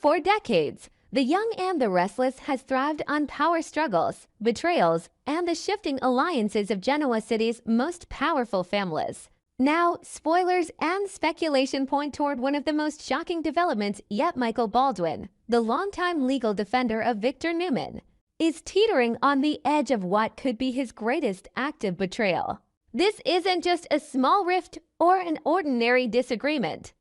For decades, the Young and the Restless has thrived on power struggles, betrayals, and the shifting alliances of Genoa City's most powerful families. Now, spoilers and speculation point toward one of the most shocking developments yet. Michael Baldwin, the longtime legal defender of Victor Newman, is teetering on the edge of what could be his greatest act of betrayal. This isn't just a small rift or an ordinary disagreement.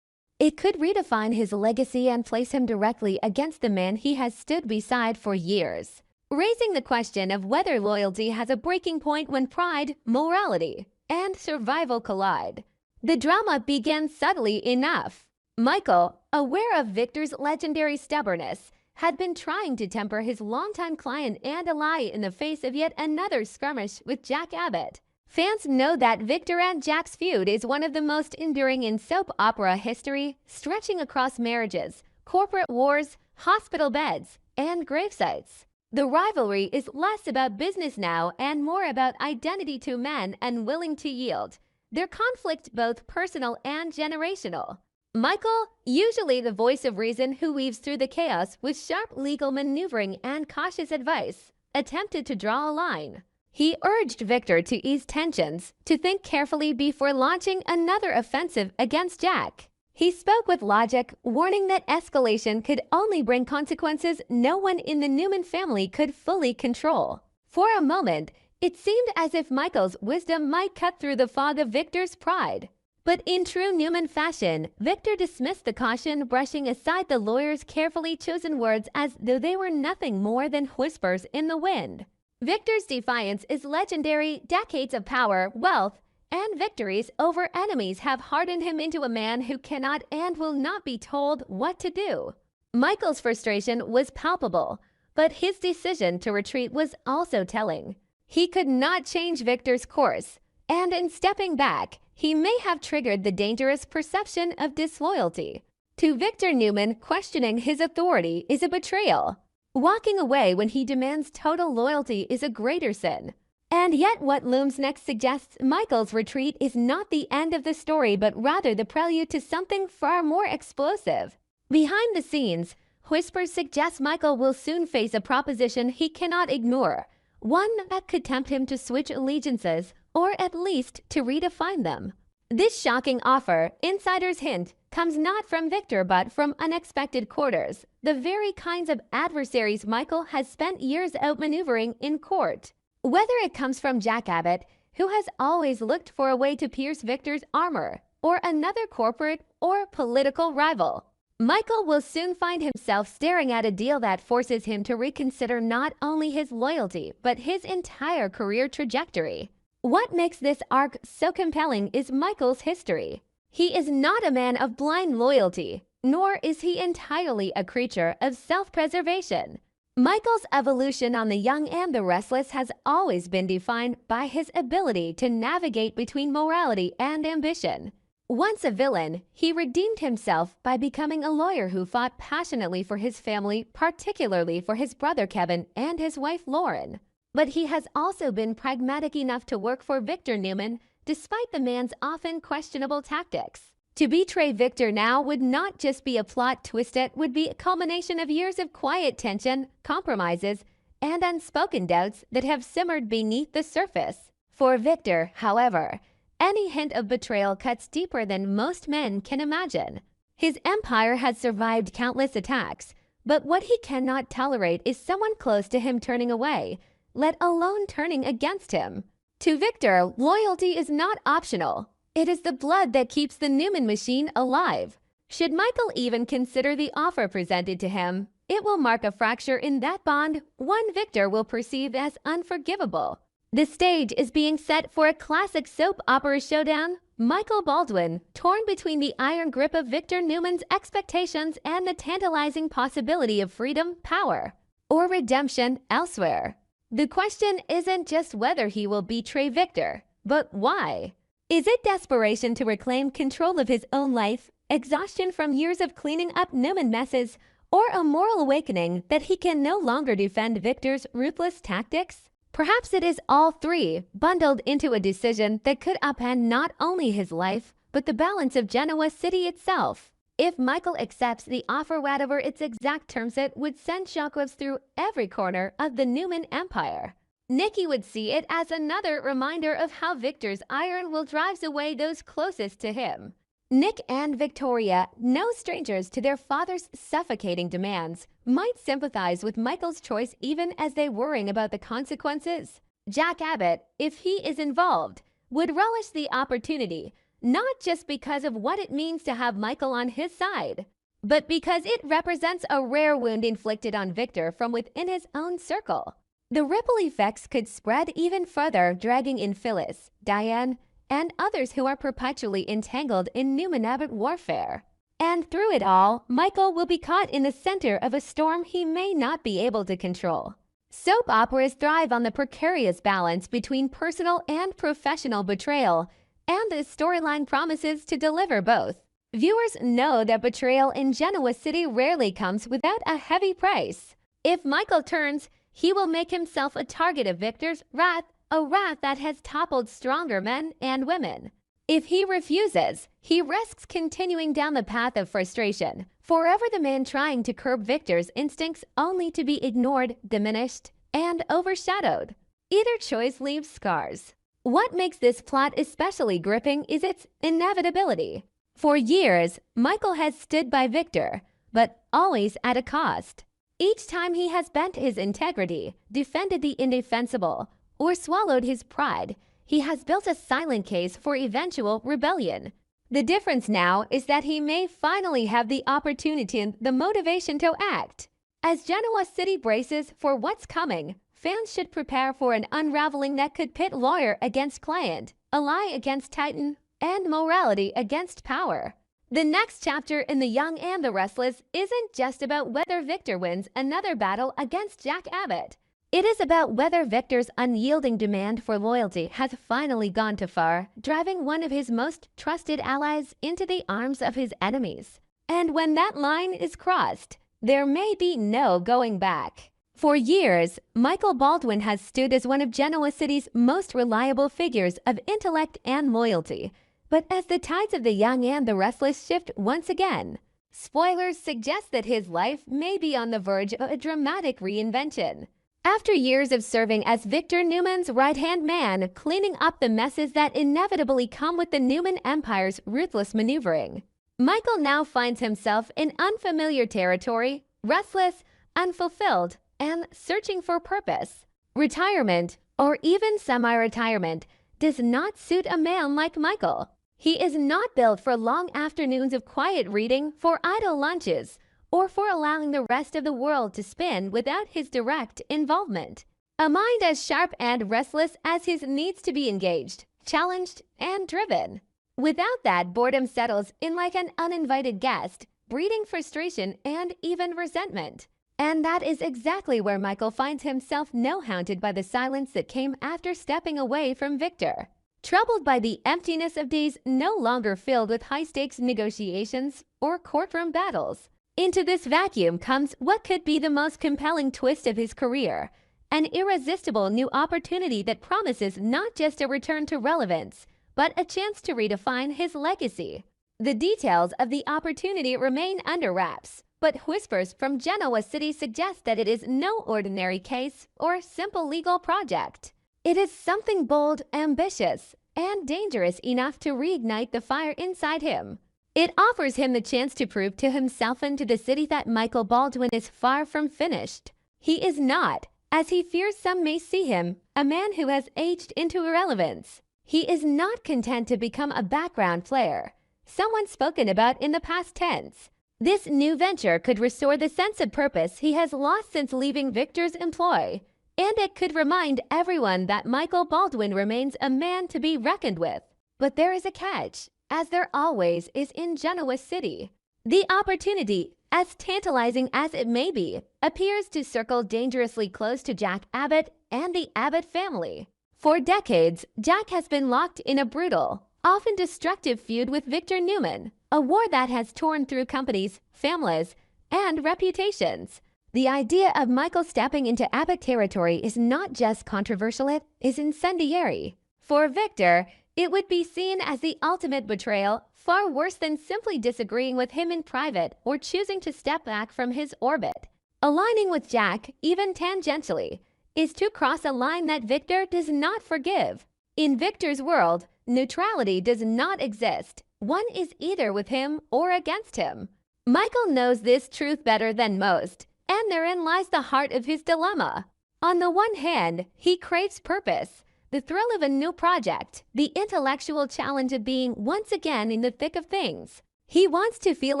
It could redefine his legacy and place him directly against the man he has stood beside for years, raising the question of whether loyalty has a breaking point when pride, morality, and survival collide. The drama began subtly enough. Michael, aware of Victor's legendary stubbornness, had been trying to temper his longtime client and ally in the face of yet another skirmish with Jack Abbott. Fans know that Victor and Jack's feud is one of the most enduring in soap opera history, stretching across marriages, corporate wars, hospital beds, and gravesites. The rivalry is less about business now and more about identity to men unwilling to yield, their conflict both personal and generational. Michael, usually the voice of reason who weaves through the chaos with sharp legal maneuvering and cautious advice, attempted to draw a line. He urged Victor to ease tensions, to think carefully before launching another offensive against Jack. He spoke with logic, warning that escalation could only bring consequences no one in the Newman family could fully control. For a moment, it seemed as if Michael's wisdom might cut through the fog of Victor's pride. But in true Newman fashion, Victor dismissed the caution, brushing aside the lawyer's carefully chosen words as though they were nothing more than whispers in the wind. Victor's defiance is legendary. Decades of power, wealth, and victories over enemies have hardened him into a man who cannot and will not be told what to do. Michael's frustration was palpable, but his decision to retreat was also telling. He could not change Victor's course, and in stepping back, he may have triggered the dangerous perception of disloyalty. To Victor Newman, questioning his authority is a betrayal. Walking away when he demands total loyalty is a greater sin. And yet what looms next suggests Michael's retreat is not the end of the story but rather the prelude to something far more explosive. Behind the scenes, whispers suggest Michael will soon face a proposition he cannot ignore, one that could tempt him to switch allegiances or at least to redefine them. This shocking offer, insiders hint, comes not from Victor but from unexpected quarters, the very kinds of adversaries Michael has spent years outmaneuvering in court. Whether it comes from Jack Abbott, who has always looked for a way to pierce Victor's armor, or another corporate or political rival, Michael will soon find himself staring at a deal that forces him to reconsider not only his loyalty but his entire career trajectory. What makes this arc so compelling is Michael's history. He is not a man of blind loyalty, nor is he entirely a creature of self-preservation. Michael's evolution on The Young and the Restless has always been defined by his ability to navigate between morality and ambition. Once a villain, he redeemed himself by becoming a lawyer who fought passionately for his family, particularly for his brother Kevin and his wife Lauren. But he has also been pragmatic enough to work for Victor Newman, despite the man's often questionable tactics. To betray Victor now would not just be a plot twist, it would be a culmination of years of quiet tension, compromises, and unspoken doubts that have simmered beneath the surface. For Victor, however, any hint of betrayal cuts deeper than most men can imagine. His empire has survived countless attacks, but what he cannot tolerate is someone close to him turning away, let alone turning against him. To Victor, loyalty is not optional. It is the blood that keeps the Newman machine alive. Should Michael even consider the offer presented to him, it will mark a fracture in that bond, one Victor will perceive as unforgivable. The stage is being set for a classic soap opera showdown. Michael Baldwin, torn between the iron grip of Victor Newman's expectations and the tantalizing possibility of freedom, power, or redemption elsewhere. The question isn't just whether he will betray Victor, but why. Is it desperation to reclaim control of his own life, exhaustion from years of cleaning up Newman messes, or a moral awakening that he can no longer defend Victor's ruthless tactics? Perhaps it is all three, bundled into a decision that could upend not only his life, but the balance of Genoa City itself. If Michael accepts the offer, whatever its exact terms, it would send shockwaves through every corner of the Newman empire. Nikki would see it as another reminder of how Victor's iron will drive away those closest to him. Nick and Victoria, no strangers to their father's suffocating demands, might sympathize with Michael's choice even as they worry about the consequences. Jack Abbott, if he is involved, would relish the opportunity, not just because of what it means to have Michael on his side, but because it represents a rare wound inflicted on Victor from within his own circle. The ripple effects could spread even further, dragging in Phyllis, Diane, and others who are perpetually entangled in Newman-Abbott warfare. And through it all, Michael will be caught in the center of a storm he may not be able to control. Soap operas thrive on the precarious balance between personal and professional betrayal, and the storyline promises to deliver both. Viewers know that betrayal in Genoa City rarely comes without a heavy price. If Michael turns, he will make himself a target of Victor's wrath, a wrath that has toppled stronger men and women. If he refuses, he risks continuing down the path of frustration, forever the man trying to curb Victor's instincts only to be ignored, diminished, and overshadowed. Either choice leaves scars. What makes this plot especially gripping is its inevitability. For years, Michael has stood by Victor, but always at a cost. Each time he has bent his integrity, defended the indefensible, or swallowed his pride, he has built a silent case for eventual rebellion. The difference now is that he may finally have the opportunity and the motivation to act. As Genoa City braces for what's coming, fans should prepare for an unraveling that could pit lawyer against client, ally against titan, and morality against power. The next chapter in The Young and the Restless isn't just about whether Victor wins another battle against Jack Abbott. It is about whether Victor's unyielding demand for loyalty has finally gone too far, driving one of his most trusted allies into the arms of his enemies. And when that line is crossed, there may be no going back. For years, Michael Baldwin has stood as one of Genoa City's most reliable figures of intellect and loyalty. But as the tides of The Young and the Restless shift once again, spoilers suggest that his life may be on the verge of a dramatic reinvention. After years of serving as Victor Newman's right-hand man, cleaning up the messes that inevitably come with the Newman Empire's ruthless maneuvering, Michael now finds himself in unfamiliar territory, restless, unfulfilled, and searching for purpose. Retirement, or even semi-retirement, does not suit a man like Michael. He is not built for long afternoons of quiet reading, for idle lunches, or for allowing the rest of the world to spin without his direct involvement. A mind as sharp and restless as his needs to be engaged, challenged, and driven. Without that, boredom settles in like an uninvited guest, breeding frustration and even resentment. And that is exactly where Michael finds himself now, haunted by the silence that came after stepping away from Victor. Troubled by the emptiness of days no longer filled with high-stakes negotiations or courtroom battles. Into this vacuum comes what could be the most compelling twist of his career, an irresistible new opportunity that promises not just a return to relevance, but a chance to redefine his legacy. The details of the opportunity remain under wraps, but whispers from Genoa City suggest that it is no ordinary case or simple legal project. It is something bold, ambitious, and dangerous enough to reignite the fire inside him. It offers him the chance to prove to himself and to the city that Michael Baldwin is far from finished. He is not, as he fears some may see him, a man who has aged into irrelevance. He is not content to become a background player, someone spoken about in the past tense. This new venture could restore the sense of purpose he has lost since leaving Victor's employ, and it could remind everyone that Michael Baldwin remains a man to be reckoned with. But there is a catch, as there always is in Genoa City. The opportunity, as tantalizing as it may be, appears to circle dangerously close to Jack Abbott and the Abbott family. For decades, Jack has been locked in a brutal, often destructive feud with Victor Newman, a war that has torn through companies, families, and reputations. The idea of Michael stepping into Abbott territory is not just controversial, it is incendiary. For Victor, It would be seen as the ultimate betrayal, far worse than simply disagreeing with him in private or choosing to step back from his orbit. Aligning with Jack, even tangentially, is to cross a line that Victor does not forgive. In Victor's world, neutrality does not exist. One is either with him or against him. Michael knows this truth better than most, and therein lies the heart of his dilemma. On the one hand, he craves purpose, the thrill of a new project, the intellectual challenge of being once again in the thick of things. He wants to feel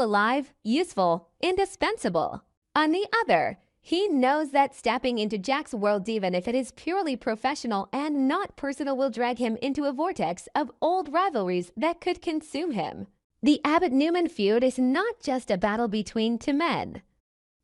alive, useful, indispensable. On the other, he knows that stepping into Jack's world, even if it is purely professional and not personal, will drag him into a vortex of old rivalries that could consume him. The Abbott-Newman feud is not just a battle between two men.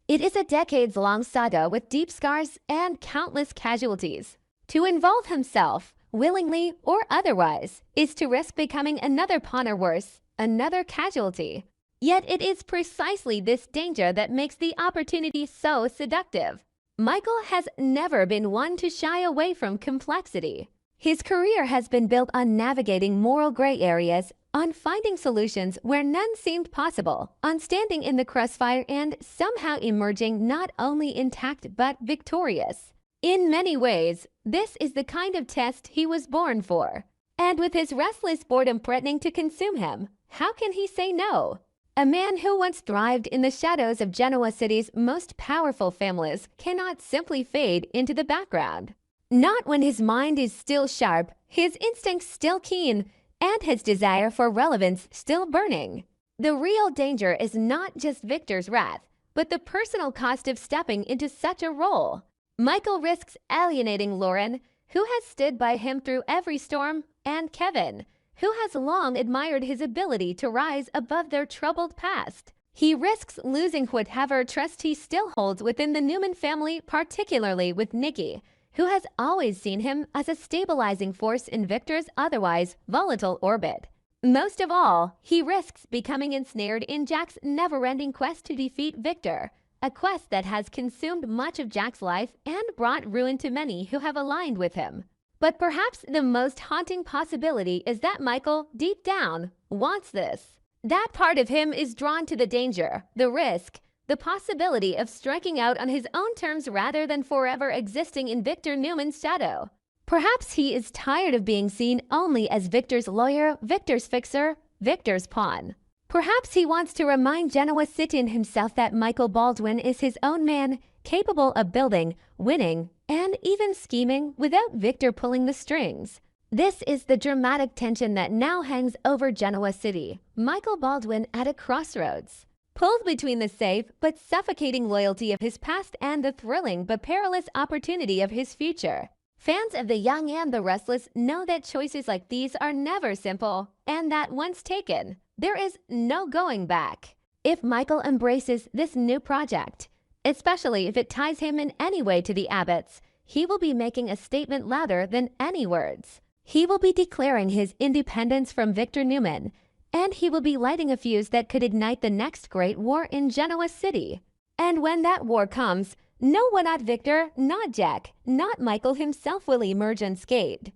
It is a decades-long saga with deep scars and countless casualties. To involve himself, willingly or otherwise, is to risk becoming another pawn or worse, another casualty. Yet it is precisely this danger that makes the opportunity so seductive. Michael has never been one to shy away from complexity. His career has been built on navigating moral gray areas, on finding solutions where none seemed possible, on standing in the crossfire and somehow emerging not only intact but victorious. In many ways, this is the kind of test he was born for. And with his restless boredom threatening to consume him, how can he say no? A man who once thrived in the shadows of Genoa City's most powerful families cannot simply fade into the background. Not when his mind is still sharp, his instincts still keen, and his desire for relevance still burning. The real danger is not just Victor's wrath, but the personal cost of stepping into such a role. Michael risks alienating Lauren, who has stood by him through every storm, and Kevin, who has long admired his ability to rise above their troubled past. He risks losing whatever trust he still holds within the Newman family, particularly with Nikki, who has always seen him as a stabilizing force in Victor's otherwise volatile orbit. Most of all, he risks becoming ensnared in Jack's never-ending quest to defeat Victor, a quest that has consumed much of Jack's life and brought ruin to many who have aligned with him. But perhaps the most haunting possibility is that Michael, deep down, wants this. That part of him is drawn to the danger, the risk, the possibility of striking out on his own terms rather than forever existing in Victor Newman's shadow. Perhaps he is tired of being seen only as Victor's lawyer, Victor's fixer, Victor's pawn. Perhaps he wants to remind Genoa City and himself that Michael Baldwin is his own man, capable of building, winning, and even scheming without Victor pulling the strings. This is the dramatic tension that now hangs over Genoa City. Michael Baldwin at a crossroads, pulled between the safe but suffocating loyalty of his past and the thrilling but perilous opportunity of his future. Fans of The Young and the Restless know that choices like these are never simple, and that once taken, there is no going back. If Michael embraces this new project, especially if it ties him in any way to the Abbotts, he will be making a statement louder than any words. He will be declaring his independence from Victor Newman, and he will be lighting a fuse that could ignite the next great war in Genoa City. And when that war comes, no one, not Victor, not Jack, not Michael himself will emerge unscathed.